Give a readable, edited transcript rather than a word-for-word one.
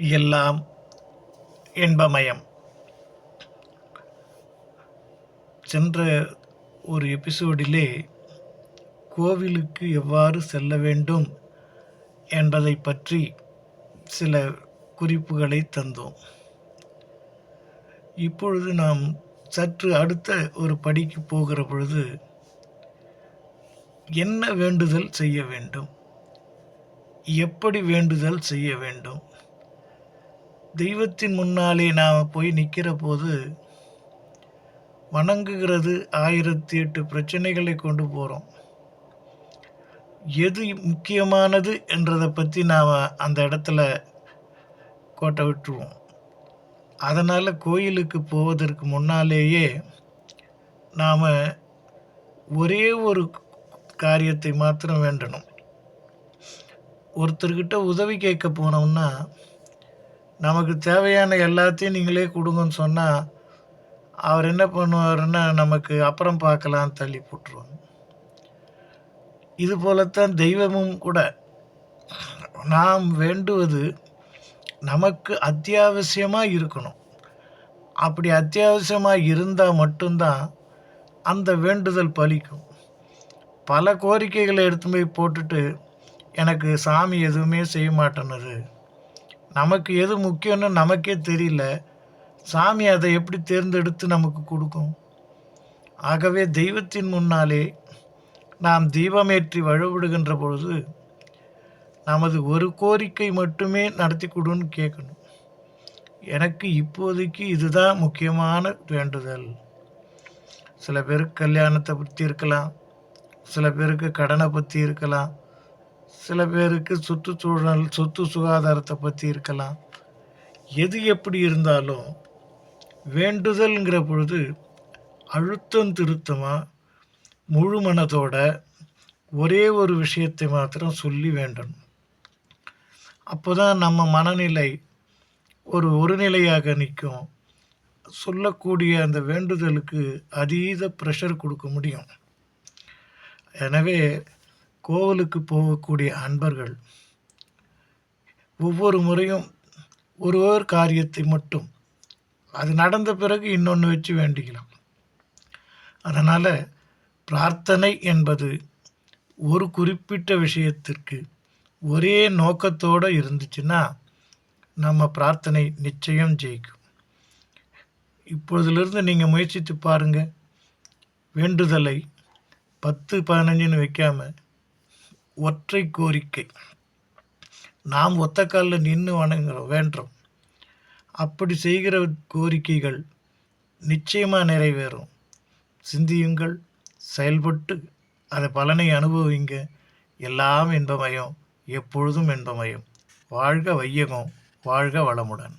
எல்லாம் இன்பமயம். சென்ற ஒரு எபிசோடிலே கோவிலுக்கு எவ்வாறு செல்ல வேண்டும் என்பதை பற்றி சில குறிப்புகளை தந்தோம். இப்பொழுது நாம் சற்று அடுத்த ஒரு படிக்கு போகிற பொழுது என்ன வேண்டுதல் செய்ய வேண்டும், எப்படி வேண்டுதல் செய்ய வேண்டும், தெய்வத்தின் முன்னாலே நாம் போய் நிற்கிற போது வணங்குகிறது 1008 பிரச்சனைகளை கொண்டு போகிறோம். எது முக்கியமானது என்றதை பற்றி நாம் அந்த இடத்துல கோட்டை விட்டுருவோம். அதனால் கோயிலுக்கு போவதற்கு முன்னாலேயே நாம் ஒரே ஒரு காரியத்தை மாத்திரம் வேண்டணும். ஒருத்தர்கிட்ட உதவி கேட்க போனோம்னா நமக்கு தேவையான எல்லாத்தையும் நீங்களே கொடுங்கன்னு சொன்னால் அவர் என்ன பண்ணுவாருன்னா நமக்கு அப்புறம் பார்க்கலாம் தள்ளி போட்டுருவாங்க. இது போலத்தான் தெய்வமும் கூட நாம் வேண்டுவது நமக்கு அத்தியாவசியமாக இருக்கணும். அப்படி அத்தியாவசியமாக இருந்தால் மட்டும்தான் அந்த வேண்டுதல் பலிக்கும். பல கோரிக்கைகளை எடுத்து போய் போட்டுட்டு எனக்கு சாமி எதுவுமே செய்ய மாட்டேன்னுது, நமக்கு எது முக்கியம்னு நமக்கே தெரியல, சாமி அதை எப்படி தேர்ந்தெடுத்து நமக்கு கொடுக்கும்? ஆகவே தெய்வத்தின் முன்னாலே நாம் தீபமேற்றி வழிபடுகின்ற பொழுது நமது ஒரு கோரிக்கை மட்டுமே நடத்தி கொடுன்னு கேட்கணும். எனக்கு இப்போதைக்கு இதுதான் முக்கியமான வேண்டுதல். சில பேருக்கு கல்யாணத்தை பற்றி இருக்கலாம், சில பேருக்கு கடனை பற்றி இருக்கலாம், சில பேருக்கு சுற்றுச்சூழல் சொத்து சுகாதாரத்தை பற்றி இருக்கலாம். எது எப்படி இருந்தாலும் வேண்டுதல்ங்கிற பொழுது அழுத்தம் திருத்தமாக முழு மனதோட ஒரே ஒரு விஷயத்தை மாத்திரம் சொல்லி வேண்டணும். அப்போ தான் நம்ம மனநிலை ஒரு நிலையாக நிற்கும். சொல்லக்கூடிய அந்த வேண்டுதலுக்கு அதீத ப்ரெஷர் கொடுக்க முடியும். எனவே கோவிலுக்கு போகக்கூடிய அன்பர்கள் ஒவ்வொரு முறையும் ஒரு காரியத்தை மட்டும் அது நடந்த பிறகு இன்னொன்று வச்சு வேண்டிக்கலாம். அதனால் பிரார்த்தனை என்பது ஒரு குறிப்பிட்ட விஷயத்திற்கு ஒரே நோக்கத்தோடு இருந்துச்சுன்னா நம்ம பிரார்த்தனை நிச்சயம் ஜெயிக்கும். இப்பொழுதிலிருந்து நீங்கள் முயற்சித்து பாருங்கள். வேண்டுதலை 10-15 வைக்காம ஒற்றை கோரிக்கை, நாம் ஒத்த காலில் நின்று வேண்டுறோம். அப்படி செய்கிற கோரிக்கைகள் நிச்சயமாக நிறைவேறும். சிந்தியுங்கள், செயல்பட்டு அதை பலனை அனுபவிங்க. எல்லாம் இன்பமயம், எப்பொழுதும் இன்பமயம். வாழ்க வையகம், வாழ்க வளமுடன்.